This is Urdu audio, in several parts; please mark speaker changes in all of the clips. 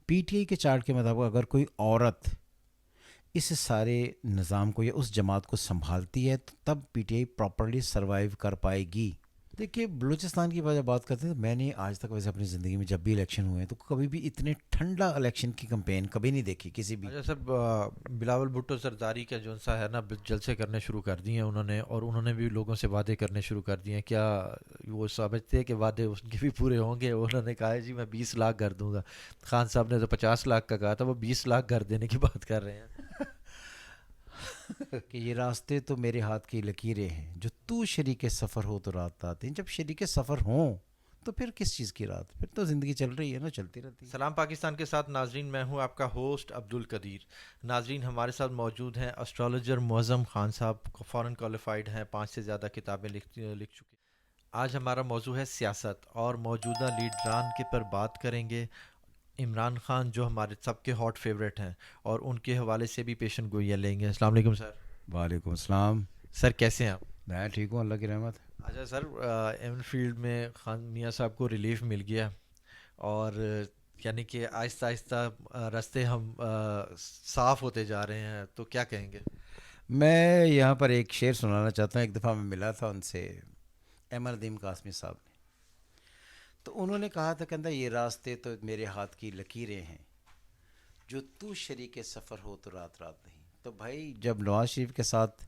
Speaker 1: پی ٹی آئی کے چارٹ کے مطابق اگر کوئی عورت اس سارے نظام کو یا اس جماعت کو سنبھالتی ہے تو تب P T I properly survive کر پائے گی. دیکھیے بلوچستان کی وجہ بات کرتے ہیں تو میں نے آج تک ویسے اپنی زندگی میں جب بھی الیکشن ہوئے ہیں تو کبھی بھی اتنے ٹھنڈا الیکشن کی کمپین کبھی نہیں دیکھی کسی بھی.
Speaker 2: اچھا سر، بلاول بھٹو زرداری کا جو سا ہے نا جلسے کرنے شروع کر دیے ہیں انہوں نے، اور انہوں نے بھی لوگوں سے وعدے کرنے شروع کر دیے ہیں. کیا وہ سمجھتے ہیں کہ وعدے ان کے بھی پورے ہوں گے؟ انہوں نے کہا ہے جی میں 20 لاکھ گھر دوں گا. خان صاحب نے تو 50 لاکھ کا کہا تھا، وہ 20 لاکھ گھر دینے کی بات کر رہے ہیں.
Speaker 1: کہ یہ راستے تو میرے ہاتھ کی لکیریں ہیں، جو تو شریک سفر ہو تو رات آتے ہیں. جب شریک سفر ہوں تو پھر کس چیز کی رات؟ پھر تو زندگی چل رہی ہے نا، چلتی رہتی ہے.
Speaker 2: سلام پاکستان کے ساتھ ناظرین، میں ہوں آپ کا ہوسٹ عبد القدیر. ناظرین ہمارے ساتھ موجود ہیں اسٹرالوجر معظم خان صاحب، فورن کوالیفائڈ ہیں، 5 سے زیادہ کتابیں لکھ چکے. آج ہمارا موضوع ہے سیاست اور موجودہ لیڈران کے پر بات کریں گے. عمران خان جو ہمارے سب کے ہاٹ فیوریٹ ہیں، اور ان کے حوالے سے بھی پیشن گوئیاں لیں گے. السلام علیکم سر.
Speaker 1: وعلیکم السلام.
Speaker 2: سر کیسے ہیں آپ؟
Speaker 1: میں ٹھیک ہوں، اللہ کی رحمت.
Speaker 2: اچھا سر، ایون فیلڈ میں خان میاں صاحب کو ریلیف مل گیا، اور یعنی کہ آہستہ آہستہ راستے ہم صاف ہوتے جا رہے ہیں، تو کیا کہیں گے؟
Speaker 1: میں یہاں پر ایک شعر سنانا چاہتا ہوں. ایک دفعہ میں ملا تھا ان سے، احمد ندیم قاسمی صاحب نے، تو انہوں نے کہا تھا کہ یہ راستے تو میرے ہاتھ کی لکیریں ہیں، جو تو شریک سفر ہو تو رات رات نہیں. تو بھائی جب نواز شریف کے ساتھ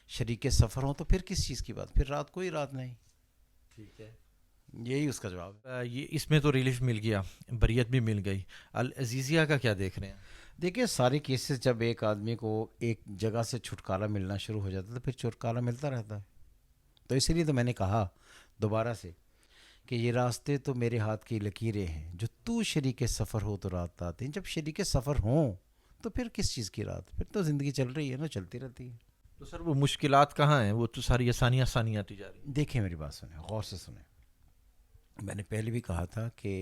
Speaker 1: شریک سفر ہوں تو پھر کس چیز کی بات؟ پھر رات کوئی رات نہیں.
Speaker 2: ٹھیک ہے.
Speaker 1: یہی اس کا جواب ہے.
Speaker 2: یہ اس میں تو ریلیف مل گیا، بریت بھی مل گئی. العزیزیہ کا کیا دیکھ رہے ہیں؟
Speaker 1: دیکھیے سارے کیسز جب ایک آدمی کو ایک جگہ سے چھٹکارا ملنا شروع ہو جاتا ہے تو پھر چھٹکارا ملتا رہتا ہے. تو اسی لیے تو میں نے کہا دوبارہ سے کہ یہ راستے تو میرے ہاتھ کی لکیریں ہیں، جو تو شریک سفر ہو تو رات آتے ہیں. جب شریک سفر ہوں تو پھر کس چیز کی رات؟ پھر تو زندگی چل رہی ہے نا، چلتی رہتی ہے.
Speaker 2: تو سر وہ مشکلات کہاں ہیں؟ وہ تو ساری آسانیاں آسانیاں آتی جا رہی ہیں.
Speaker 1: دیکھیں میری بات سنیں، غور سے سنیں. میں نے پہلے بھی کہا تھا کہ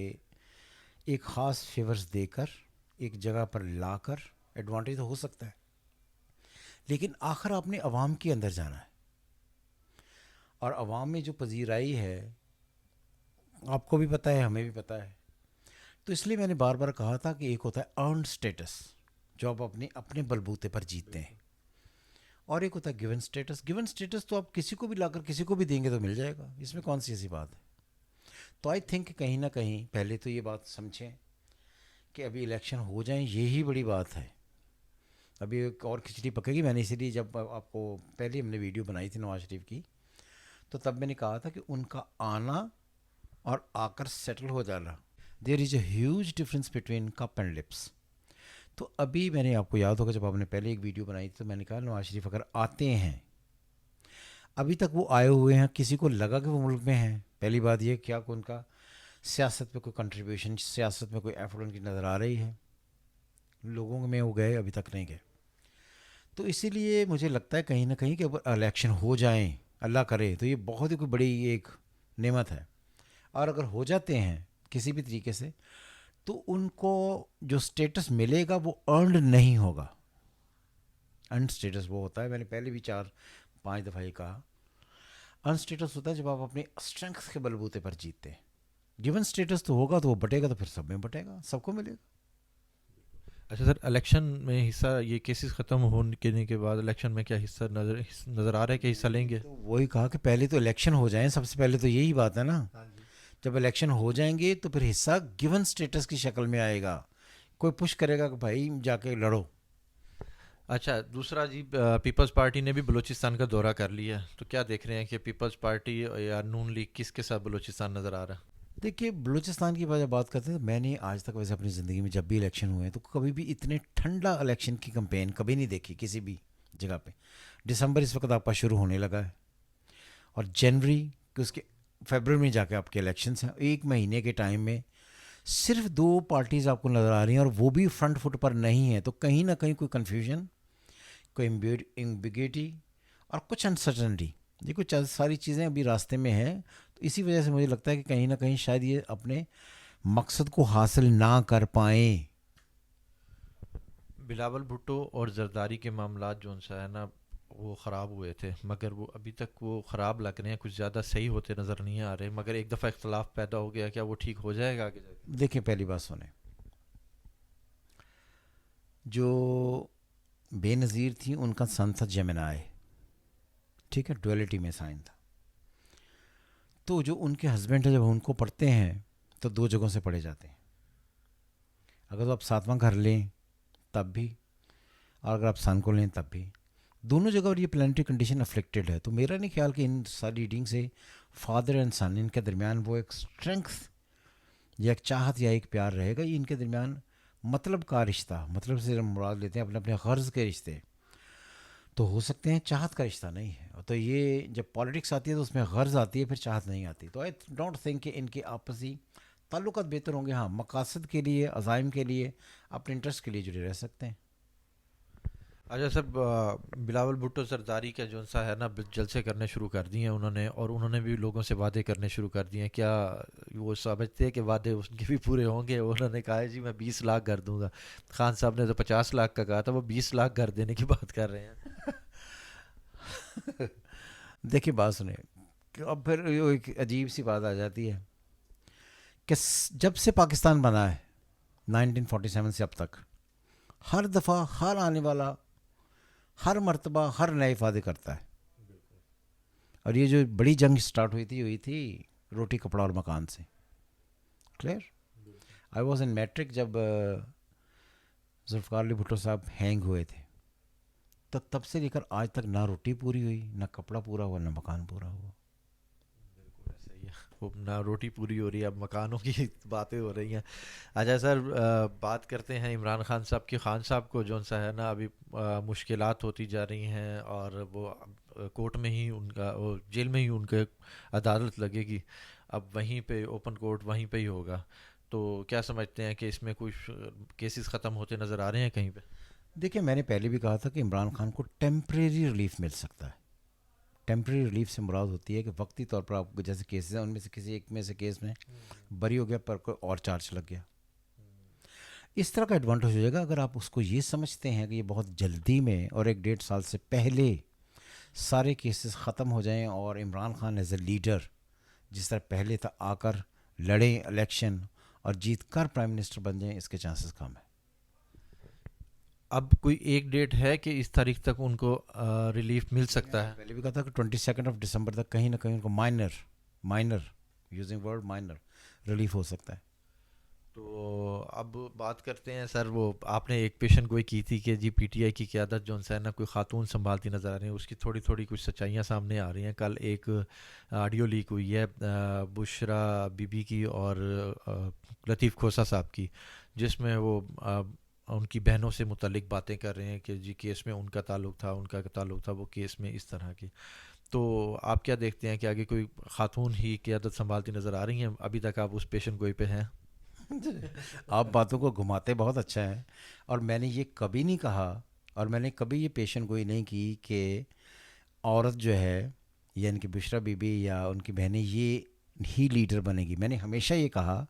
Speaker 1: ایک خاص فیورز دے کر ایک جگہ پر لا کر ایڈوانٹیج تو ہو سکتا ہے، لیکن آخر آپ نے عوام کے اندر جانا ہے، اور عوام میں جو پذیرائی ہے آپ کو بھی پتہ ہے، ہمیں بھی پتہ ہے. تو اس لیے میں نے بار بار کہا تھا کہ ایک ہوتا ہے ارنڈ سٹیٹس جو آپ اپنے بلبوتے پر جیتتے ہیں، اور ایک ہوتا ہے گیون سٹیٹس. گیون سٹیٹس تو آپ کسی کو بھی لا کر کسی کو بھی دیں گے تو مل جائے گا، اس میں کون سی ایسی بات ہے. تو آئی تھنک کہیں نہ کہیں پہلے تو یہ بات سمجھیں کہ ابھی الیکشن ہو جائیں، یہی بڑی بات ہے. ابھی ایک اور کھچڑی پکے گی. میں نے اسی لیے جب آپ کو پہلے ہم نے ویڈیو بنائی تھی نواز شریف کی، تو تب میں نے کہا تھا کہ ان کا آنا اور آ کر سیٹل ہو جانا، there is a huge difference between cup and lips. تو ابھی میں نے آپ کو یاد ہوگا جب آپ نے پہلے ایک ویڈیو بنائی تھی تو میں نے کہا نواز شریف اگر آتے ہیں، ابھی تک وہ آئے ہوئے ہیں، کسی کو لگا کہ وہ ملک میں ہیں. پہلی بات یہ کیا کہ ان کا سیاست پہ کوئی کنٹریبیوشن، سیاست میں کوئی ایفرٹ ان کی نظر آ رہی ہے؟ لوگوں میں وہ گئے، ابھی تک نہیں گئے. تو اسی لیے مجھے لگتا ہے کہیں نہ کہیں کہ الیکشن ہو جائیں، اللہ کرے، تو یہ بہت ہی کوئی بڑی ایک نعمت ہے. اور اگر ہو جاتے ہیں کسی بھی طریقے سے تو ان کو جو سٹیٹس ملے گا وہ ارنڈ نہیں ہوگا. ارنڈ سٹیٹس وہ ہوتا ہے، میں نے پہلے بھی 4-5 دفعہ یہ کہا، ارنڈ سٹیٹس ہوتا ہے جب آپ اپنے اسٹرینگتھ کے بلبوتے پر جیتتے ہیں. گیون سٹیٹس تو ہوگا تو وہ بٹے گا، تو پھر سب میں بٹے گا، سب کو ملے گا.
Speaker 2: اچھا سر، الیکشن میں حصہ، یہ کیسز ختم ہونے کے بعد الیکشن میں کیا حصہ نظر آ رہا ہے کہ حصہ لیں گے؟
Speaker 1: تو وہی کہا کہ پہلے تو الیکشن ہو جائیں، سب سے پہلے تو یہی بات ہے نا.
Speaker 2: ہاں جی.
Speaker 1: جب الیکشن ہو جائیں گے تو پھر حصہ گیون سٹیٹس کی شکل میں آئے گا. کوئی پش کرے گا کہ بھائی جا کے لڑو.
Speaker 2: اچھا دوسرا جی، پیپلز پارٹی نے بھی بلوچستان کا دورہ کر لیا، تو کیا دیکھ رہے ہیں کہ پیپلز پارٹی یا نون لیگ کس کے ساتھ بلوچستان نظر آ رہا؟
Speaker 1: دیکھیے بلوچستان کی وجہ بات کرتے ہیں تو میں نے آج تک ویسے اپنی زندگی میں جب بھی الیکشن ہوئے ہیں تو کبھی بھی اتنے ٹھنڈا الیکشن کی کمپین کبھی نہیں دیکھی کسی بھی جگہ پہ. دسمبر اس وقت آپ کا شروع ہونے لگا ہے، اور جنوری کہ اس کے فیبرری میں جا کے آپ کے الیکشنس ہیں. ایک مہینے کے ٹائم میں صرف 2 پارٹیز آپ کو نظر آ رہی ہیں، اور وہ بھی فرنٹ فٹ پر نہیں ہیں. تو کہیں نہ کہیں کوئی کنفیوژن، کوئی ایمبیگیٹی اور کچھ انسرٹنٹی، یہ کچھ ساری چیزیں ابھی راستے میں ہیں. تو اسی وجہ سے مجھے لگتا ہے کہ کہیں نہ کہیں شاید یہ اپنے مقصد کو حاصل نہ کر پائیں.
Speaker 2: بلاول بھٹو اور زرداری کے معاملات جو ہے نا وہ خراب ہوئے تھے، مگر وہ ابھی تک وہ خراب لگ رہے ہیں، کچھ زیادہ صحیح ہوتے نظر نہیں آ رہے. مگر ایک دفعہ اختلاف پیدا ہو گیا، کیا وہ ٹھیک ہو جائے گا آگے جا کے؟
Speaker 1: دیکھیں پہلی بات سنیں، جو بے نظیر تھی ان کا سن تھا جیمنائی، ٹھیک ہے، ڈویلٹی میں سائن تھا. تو جو ان کے ہسبینڈ ہے جب ان کو پڑھتے ہیں تو دو جگہوں سے پڑھے جاتے ہیں. اگر تو آپ ساتواں گھر لیں تب بھی، اور اگر آپ سن کو لیں تب بھی، دونوں جگہ. اور یہ پلانٹری کنڈیشن افلیکٹڈ ہے. تو میرا نہیں خیال کہ ان ساری ریڈنگ سے فادر اینڈ سن ان کے درمیان وہ ایک اسٹرینگتھ یا ایک چاہت یا ایک پیار رہے گا. یہ ان کے درمیان مطلب کا رشتہ، مطلب سے ہم مراد لیتے ہیں اپنے اپنے غرض کے رشتے، تو ہو سکتے ہیں، چاہت کا رشتہ نہیں ہے. تو یہ جب پالیٹکس آتی ہے تو اس میں غرض آتی ہے، پھر چاہت نہیں آتی. تو آئی ڈونٹ تھنک کہ ان کے آپسی تعلقات بہتر ہوں گے. ہاں، مقاصد کے لیے، عزائم کے لیے، اپنے انٹرسٹ کے لیے جڑے رہ سکتے ہیں.
Speaker 2: اچھا سر، بلاول بھٹو زرداری کا جو سا ہے نا جلسے کرنے شروع کر دیے ہیں انہوں نے، اور انہوں نے بھی لوگوں سے وعدے کرنے شروع کر دیے ہیں. کیا وہ سمجھتے ہیں کہ وعدے ان کے بھی پورے ہوں گے؟ انہوں نے کہا ہے جی میں 20 لاکھ گھر دوں گا. خان صاحب نے تو 50 لاکھ کا کہا تھا، وہ 20 لاکھ گھر دینے کی بات کر رہے ہیں.
Speaker 1: دیکھیے بات سنیں کہ اب پھر یہ ایک عجیب سی بات آ جاتی ہے کہ جب سے پاکستان بنا ہے 1947 سے اب تک، ہر دفعہ ہر آنے والا ہر مرتبہ ہر نئے وعدے کرتا ہے. اور یہ جو بڑی جنگ سٹارٹ ہوئی تھی روٹی کپڑا اور مکان سے. Clear. I was in matric جب ذوالفقار علی بھٹو صاحب ہینگ ہوئے تھے، تو تب سے لے کر آج تک نہ روٹی پوری ہوئی، نہ کپڑا پورا ہوا، نہ مکان پورا ہوا.
Speaker 2: بالکل ایسا ہی ہے، وہ نہ روٹی پوری ہو رہی ہے، اب مکانوں کی باتیں ہو رہی ہیں. اچھا سر، بات کرتے ہیں عمران خان صاحب کی. خان صاحب کو جو سا ہے نا ابھی مشکلات ہوتی جا رہی ہیں، اور وہ کورٹ میں ہی ان کا، وہ جیل میں ہی ان کے عدالت لگے گی. اب وہیں پہ اوپن کورٹ وہیں پہ ہی ہوگا. تو کیا سمجھتے ہیں کہ اس میں کچھ کیسز ختم ہوتے نظر آ رہے ہیں کہیں پہ؟
Speaker 1: دیکھیں، میں نے پہلے بھی کہا تھا کہ عمران خان کو ٹیمپریری ریلیف مل سکتا ہے. ٹیمپریری ریلیف سے مراد ہوتی ہے کہ وقتی طور پر آپ کو جیسے کیسز ہیں ان میں سے کسی ایک میں سے کیس میں بری ہو گیا پر کوئی اور چارج لگ گیا، اس طرح کا ایڈوانٹیج ہو جائے گا. اگر آپ اس کو یہ سمجھتے ہیں کہ یہ بہت جلدی میں اور 1-1.5 سال سے پہلے سارے کیسز ختم ہو جائیں اور Imran Khan as a leader جس طرح پہلے تھا آ کر لڑیں الیکشن اور جیت کر پرائم منسٹر بن جائیں، اس کے چانسز کم ہیں.
Speaker 2: اب کوئی ایک ڈیٹ ہے کہ اس تاریخ تک ان کو ریلیف مل سکتا ہے؟
Speaker 1: پہلے بھی کہا تھا کہ 22 دسمبر تک کہیں نہ کہیں ان کو minor using word minor relief ہو سکتا ہے.
Speaker 2: تو اب بات کرتے ہیں سر، وہ آپ نے ایک پیشن گوئی کی تھی کہ جی پی ٹی آئی کی قیادت جو ہے نا کوئی خاتون سنبھالتی نظر آ رہی ہیں، اس کی تھوڑی تھوڑی کچھ سچائیاں سامنے آ رہی ہیں. کل ایک آڈیو لیک ہوئی ہے بشرا بی بی کی اور لطیف کھوسہ صاحب کی، جس میں وہ ان کی بہنوں سے متعلق باتیں کر رہے ہیں کہ جی کیس میں ان کا تعلق تھا، ان کا تعلق تھا، وہ کیس میں اس طرح کی. تو آپ کیا دیکھتے ہیں کہ آگے کوئی خاتون ہی قیادت سنبھالتی نظر آ رہی ہیں؟ ابھی تک آپ اس پیشن گوئی پہ ہیں؟
Speaker 1: آپ باتوں کو گھماتے بہت اچھا ہے. اور میں نے یہ کبھی نہیں کہا، اور میں نے کبھی یہ پیشن گوئی نہیں کی کہ عورت جو ہے یعنی کہ بشرا بی بی یا ان کی بہنیں یہ ہی لیڈر بنے گی. میں نے ہمیشہ یہ کہا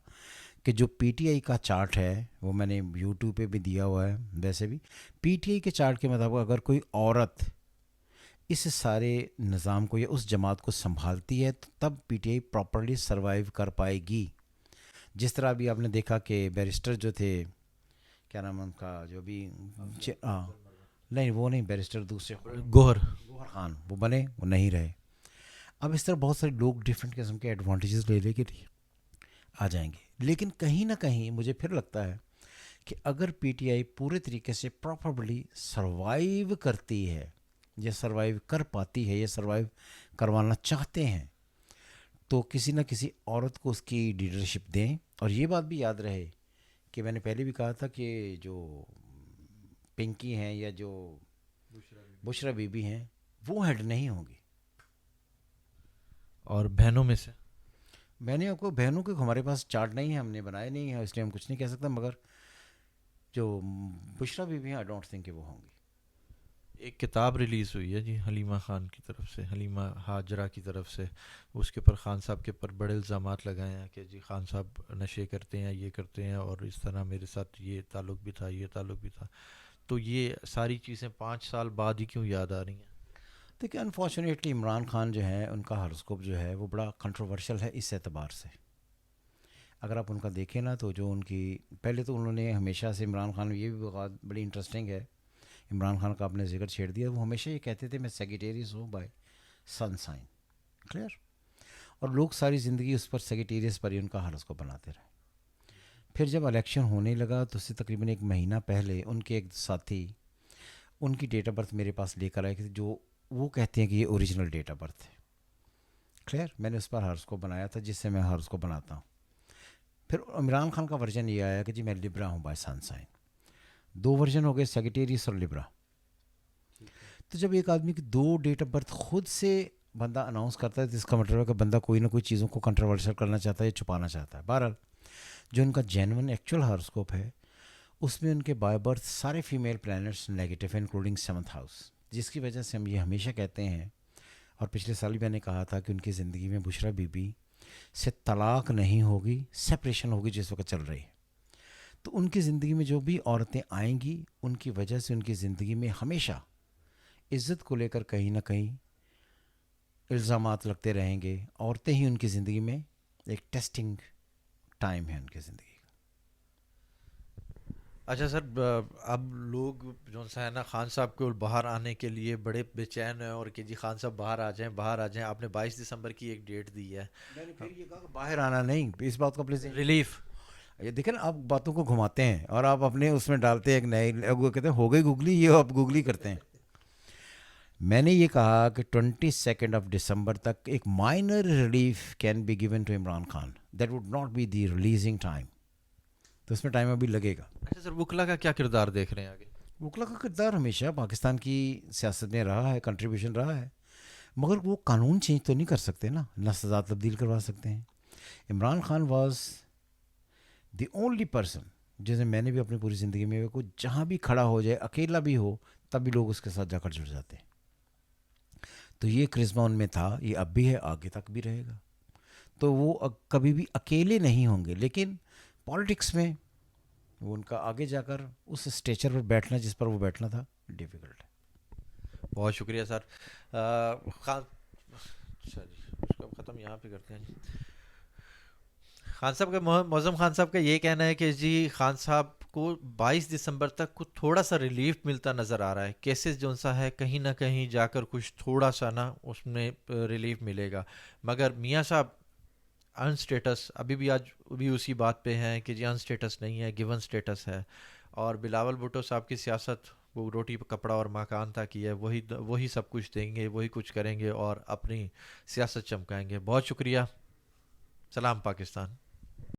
Speaker 1: کہ جو پی ٹی آئی کا چارٹ ہے وہ میں نے یوٹیوب پہ بھی دیا ہوا ہے. ویسے بھی پی ٹی آئی کے چارٹ کے مطابق اگر کوئی عورت اس سارے نظام کو یا اس جماعت کو سنبھالتی ہے تو تب P T I properly survive کر پائے گی. جس طرح ابھی آپ نے دیکھا کہ بیرسٹر جو تھے، کیا نام ہے ان کا، جو بھی نہیں وہ نہیں، بیرسٹر دوسرے
Speaker 2: گوہر
Speaker 1: خان، وہ بنے، وہ نہیں رہے. اب اس طرح بہت سارے لوگ ڈفرینٹ قسم کے ایڈوانٹیجز لے کے آ جائیں گے. لیکن کہیں نہ کہیں مجھے پھر لگتا ہے کہ اگر پی ٹی آئی پورے طریقے سے پراپرلی سروائیو کرتی ہے یا سروائیو کر پاتی ہے یا سروائیو کروانا چاہتے ہیں تو کسی نہ کسی عورت کو اس کی لیڈرشپ دیں. اور یہ بات بھی یاد رہے کہ میں نے پہلے بھی کہا تھا کہ جو پنکی ہیں یا جو بشرا بی بی ہیں وہ ہیڈ نہیں ہوں گی.
Speaker 2: اور بہنوں میں سے
Speaker 1: میں نے آپ کو بہنوں کے ہمارے پاس چارٹ نہیں ہے، ہم نے بنائے نہیں ہے، اس لیے ہم کچھ نہیں کہہ سکتے، مگر جو بشرا بی بی ہیں آئی ڈونٹ تھنک کہ وہ ہوں گی.
Speaker 2: ایک کتاب ریلیز ہوئی ہے جی حلیمہ خان کی طرف سے، حلیمہ ہاجرہ کی طرف سے، اس کے اوپر خان صاحب کے اوپر بڑے الزامات لگائے ہیں کہ جی خان صاحب نشے کرتے ہیں، یہ کرتے ہیں، اور اس طرح میرے ساتھ یہ تعلق بھی تھا، یہ تعلق بھی تھا. تو یہ ساری چیزیں 5 سال بعد ہی کیوں یاد آ رہی ہیں؟
Speaker 1: دیکھیے انفارچونیٹلی عمران خان جو ہے ان کا ہاراسکوپ جو ہے وہ بڑا کنٹروورشل ہے اس اعتبار سے. اگر آپ ان کا دیکھیں نا تو جو ان کی پہلے تو انہوں نے ہمیشہ سے عمران خان، یہ بھی بات بڑی انٹرسٹنگ ہے، عمران خان کا آپ نے ذکر چھیڑ دیا، وہ ہمیشہ یہ کہتے تھے میں سیگیٹیریس ہوں بائی سن سائن، کلیئر، اور لوگ ساری زندگی اس پر سیگیٹیریس پر ہی ان کا ہاراسکوپ بناتے رہے۔ پھر جب الیکشن ہونے لگا تو اس سے تقریباً ایک مہینہ پہلے ان کے ایک ساتھی ان کی ڈیٹ آف برتھ میرے پاس لے کر آئے کہ جو وہ کہتے ہیں کہ یہ اوریجنل ڈیٹ آف برتھ ہے، کلیئر، میں نے اس پر ہاراسکوپ بنایا تھا جس سے میں ہاراسکوپ بناتا ہوں۔ پھر عمران خان کا ورژن یہ آیا کہ جی میں لبرا ہوں بائی سن سائن، دو ورژن ہو گئے، سیگیٹیریس اور لبرا۔ تو جب ایک آدمی کی دو ڈیٹ آف برتھ خود سے بندہ اناؤنس کرتا ہے تو اس کا مطلب ہے کہ بندہ کوئی نہ کوئی چیزوں کو کنٹروورشل کرنا چاہتا ہے یا چھپانا چاہتا ہے۔ بہرحال جو ان کا جینون ایکچوئل ہاراسکوپ ہے اس میں ان کے بائی برتھ سارے فیمیل پلانٹس نیگیٹو ہیں، انکلوڈنگ 7th ہاؤس، جس کی وجہ سے ہم یہ ہمیشہ کہتے ہیں، اور پچھلے سال بھی میں نے کہا تھا کہ ان کی زندگی میں بشرا بی بی سے طلاق نہیں ہوگی، سپریشن ہوگی جس وقت چل رہی ہے۔ تو ان کی زندگی میں جو بھی عورتیں آئیں گی ان کی وجہ سے ان کی زندگی میں ہمیشہ عزت کو لے کر کہیں نہ کہیں الزامات لگتے رہیں گے۔ عورتیں ہی ان کی زندگی میں ایک ٹیسٹنگ ٹائم ہے ان کی زندگی کا۔
Speaker 2: اچھا سر، اب لوگ جو ہے نا خان صاحب کو باہر آنے کے لیے بڑے بے چین ہیں، اور کہ جی خان صاحب باہر آ جائیں باہر آ جائیں۔ آپ نے 22 دسمبر کی ایک ڈیٹ دی ہے،
Speaker 1: میں نے پھر یہ کہا کہ باہر آنا نہیں، اس بات کو پلیز
Speaker 2: ریلیف۔
Speaker 1: یہ دیکھیں نا، آپ باتوں کو گھماتے ہیں اور آپ اپنے اس میں ڈالتے ہیں ایک نئے، وہ کہتے ہیں ہو گئی گوگلی، یہ آپ گوگلی کرتے ہیں۔ میں نے یہ کہا کہ 22 تک ایک minor relief can be given to Imran Khan, that would not be the releasing time, تو اس میں ٹائم ابھی لگے گا۔
Speaker 2: اچھا سر، وکلا کا کیا کردار دیکھ رہے ہیں آگے؟
Speaker 1: وکلا کا کردار ہمیشہ پاکستان کی سیاست میں رہا ہے، کنٹریبیوشن رہا ہے، مگر وہ قانون چینج تو نہیں کر سکتے نا، نہ سزا تبدیل کروا سکتے ہیں۔ Imran Khan was the only person جسے میں نے بھی اپنی پوری زندگی میں کو جہاں بھی کھڑا ہو جائے، اکیلا بھی ہو، تب بھی لوگ اس کے ساتھ جا کر جڑ جاتے ہیں۔ تو یہ کرزما ان میں تھا، یہ اب بھی ہے، آگے تک بھی رہے گا۔ تو وہ کبھی بھی اکیلے نہیں ہوں گے، لیکن پالیٹکس میں وہ ان کا آگے جا کر اس اسٹیچر پر بیٹھنا جس پر وہ بیٹھنا تھا ڈیفیکلٹ ہے۔
Speaker 2: بہت شکریہ سر۔ خان، اچھا جی اس کو ختم یہاں پہ کرتے ہیں جی۔ خان صاحب کا، معظم خان صاحب کا یہ کہنا ہے کہ جی خان صاحب کو 22 دسمبر تک کچھ تھوڑا سا ریلیف ملتا نظر آ رہا ہے، کیسز جو سا ہے کہیں نہ کہیں جا کر کچھ تھوڑا سا نا اس میں ریلیف ملے گا، مگر میاں صاحب ان سٹیٹس ابھی بھی آج بھی اسی بات پہ ہیں کہ جی ان سٹیٹس نہیں ہے، گیون سٹیٹس ہے۔ اور بلاول بھٹو صاحب کی سیاست وہ روٹی کپڑا اور مکان تک کی ہے، وہی سب کچھ دیں گے، وہی کچھ کریں گے اور اپنی سیاست چمکائیں گے۔ بہت شکریہ، سلام پاکستان۔